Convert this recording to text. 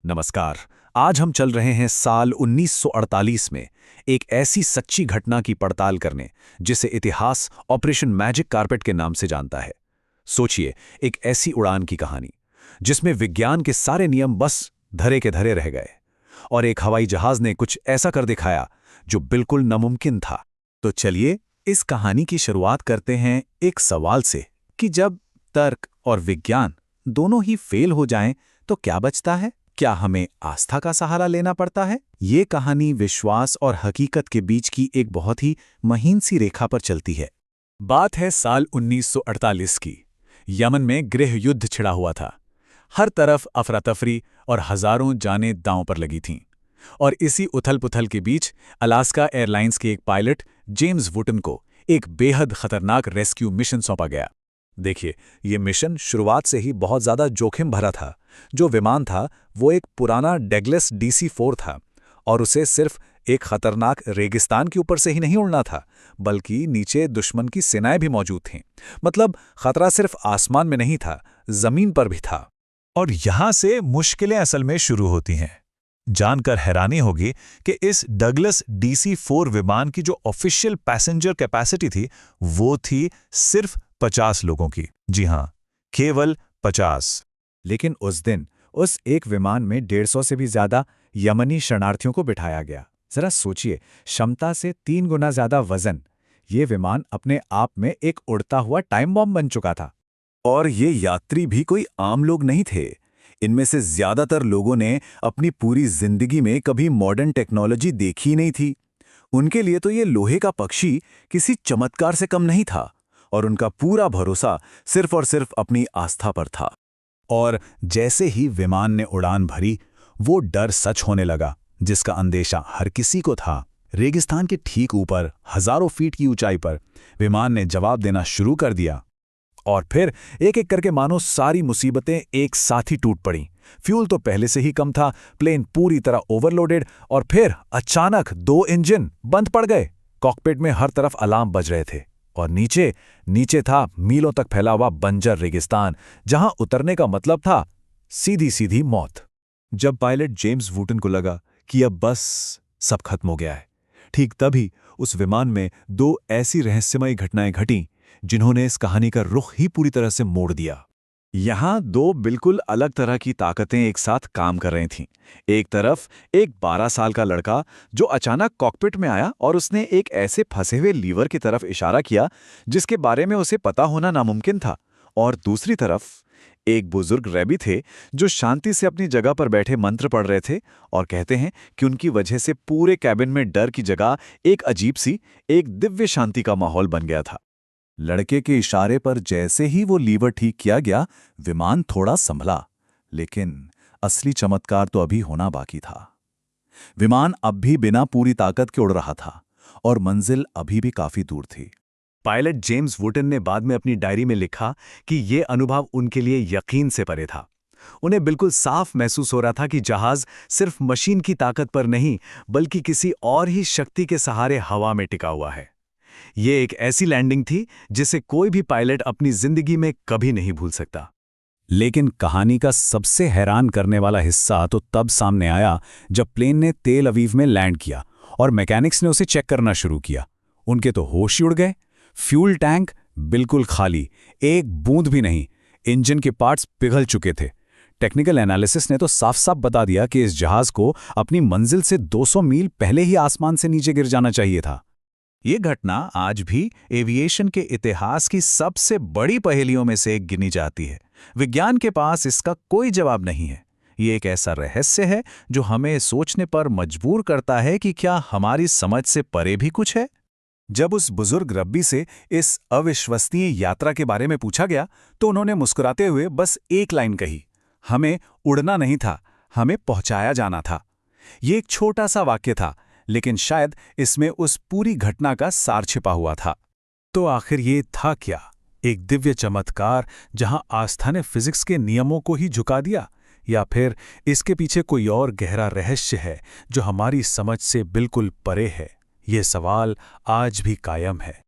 नमस्कार। आज हम चल रहे हैं साल 1948 में एक ऐसी सच्ची घटना की पड़ताल करने जिसे इतिहास ऑपरेशन मैजिक कारपेट के नाम से जानता है। सोचिए, एक ऐसी उड़ान की कहानी जिसमें विज्ञान के सारे नियम बस धरे के धरे रह गए और एक हवाई जहाज ने कुछ ऐसा कर दिखाया जो बिल्कुल नामुमकिन था। तो चलिए इस कहानी की शुरुआत करते हैं एक सवाल से कि जब तर्क और विज्ञान दोनों ही फेल हो जाएं तो क्या बचता है? क्या हमें आस्था का सहारा लेना पड़ता है? ये कहानी विश्वास और हकीकत के बीच की एक बहुत ही महीन सी रेखा पर चलती है। बात है साल 1948 की। यमन में गृह युद्ध छिड़ा हुआ था। हर तरफ अफरा-तफरी और हजारों जानें दांव पर लगी थीं। और इसी उथल-पुथल के बीच अलास्का एयरलाइंस के एक पायलट जेम्स वुटन को एक बेहद खतरनाक रेस्क्यू मिशन सौंपा गया। देखिए, ये मिशन शुरुआत से ही बहुत ज़्यादा जोखिम भरा था। जो विमान था वो एक पुराना डगलस DC-4 था और उसे सिर्फ एक खतरनाक रेगिस्तान के ऊपर से ही नहीं उड़ना था, बल्कि नीचे दुश्मन की सेनाएं भी मौजूद थीं। मतलब खतरा सिर्फ आसमान में नहीं था, जमीन पर भी था। और यहां से मुश्किलें असल में शुरू होती हैं। जानकर हैरानी होगी कि इस डगलस DC-4 विमान की जो ऑफिशियल पैसेंजर कैपेसिटी थी वो थी सिर्फ 50 लोगों की। जी हां, केवल 50। लेकिन उस दिन उस एक विमान में 150 से भी ज्यादा यमनी शरणार्थियों को बिठाया गया। जरा सोचिए, क्षमता से 3 गुना ज्यादा वजन। ये विमान अपने आप में एक उड़ता हुआ टाइम बॉम्ब बन चुका था। और ये यात्री भी कोई आम लोग नहीं थे। इनमें से ज्यादातर लोगों ने अपनी पूरी जिंदगी में कभी मॉडर्न टेक्नोलॉजी देखी नहीं थी। उनके लिए तो ये लोहे का पक्षी किसी चमत्कार से कम नहीं था और उनका पूरा भरोसा सिर्फ और सिर्फ अपनी आस्था पर था। और जैसे ही विमान ने उड़ान भरी, वो डर सच होने लगा जिसका अंदेशा हर किसी को था। रेगिस्तान के ठीक ऊपर हजारों फीट की ऊंचाई पर विमान ने जवाब देना शुरू कर दिया। और फिर एक एक करके मानो सारी मुसीबतें एक साथ ही टूट पड़ीं। फ्यूल तो पहले से ही कम था, प्लेन पूरी तरह ओवरलोडेड, और फिर अचानक 2 इंजन बंद पड़ गए। कॉकपिट में हर तरफ अलार्म बज रहे थे और नीचे था मीलों तक फैला हुआ बंजर रेगिस्तान, जहां उतरने का मतलब था सीधी सीधी मौत। जब पायलट जेम्स वुटन को लगा कि अब बस सब खत्म हो गया है, ठीक तभी उस विमान में 2 ऐसी रहस्यमयी घटनाएं घटीं जिन्होंने इस कहानी का रुख ही पूरी तरह से मोड़ दिया। यहां 2 बिल्कुल अलग तरह की ताकतें एक साथ काम कर रही थीं। एक तरफ एक 12 साल का लड़का जो अचानक कॉकपिट में आया और उसने एक ऐसे फंसे हुए लीवर की तरफ इशारा किया जिसके बारे में उसे पता होना नामुमकिन था, और दूसरी तरफ एक बुजुर्ग रैबी थे जो शांति से अपनी जगह पर बैठे मंत्र पढ़ रहे थे और कहते हैं कि उनकी वजह से पूरे कैबिन में डर की जगह एक अजीब सी, एक दिव्य शांति का माहौल बन गया था। लड़के के इशारे पर जैसे ही वो लीवर ठीक किया गया, विमान थोड़ा संभला, लेकिन असली चमत्कार तो अभी होना बाकी था। विमान अब भी बिना पूरी ताकत के उड़ रहा था और मंजिल अभी भी काफी दूर थी। पायलट जेम्स वुटन ने बाद में अपनी डायरी में लिखा कि ये अनुभव उनके लिए यकीन से परे था। उन्हें बिल्कुल साफ महसूस हो रहा था कि जहाज सिर्फ मशीन की ताकत पर नहीं, बल्कि किसी और ही शक्ति के सहारे हवा में टिका हुआ है। ये एक ऐसी लैंडिंग थी जिसे कोई भी पायलट अपनी जिंदगी में कभी नहीं भूल सकता। लेकिन कहानी का सबसे हैरान करने वाला हिस्सा तो तब सामने आया जब प्लेन ने तेल अवीव में लैंड किया और मैकेनिक्स ने उसे चेक करना शुरू किया। उनके तो होश ही उड़ गए। फ्यूल टैंक बिल्कुल खाली, एक बूंद भी नहीं। इंजन के पार्ट्स पिघल चुके थे। टेक्निकल एनालिसिस ने तो साफ साफ बता दिया कि इस जहाज को अपनी मंजिल से 200 मील पहले ही आसमान से नीचे गिर जाना चाहिए था। ये घटना आज भी एविएशन के इतिहास की सबसे बड़ी पहेलियों में से एक गिनी जाती है। विज्ञान के पास इसका कोई जवाब नहीं है। ये एक ऐसा रहस्य है जो हमें सोचने पर मजबूर करता है कि क्या हमारी समझ से परे भी कुछ है। जब उस बुजुर्ग रब्बी से इस अविश्वसनीय यात्रा के बारे में पूछा गया तो उन्होंने मुस्कुराते हुए बस एक लाइन कही, हमें उड़ना नहीं था, हमें पहुंचाया जाना था। ये एक छोटा सा वाक्य था, लेकिन शायद इसमें उस पूरी घटना का सार छिपा हुआ था। तो आखिर ये था क्या? एक दिव्य चमत्कार जहां आस्था ने फिजिक्स के नियमों को ही झुका दिया, या फिर इसके पीछे कोई और गहरा रहस्य है जो हमारी समझ से बिल्कुल परे है? ये सवाल आज भी कायम है।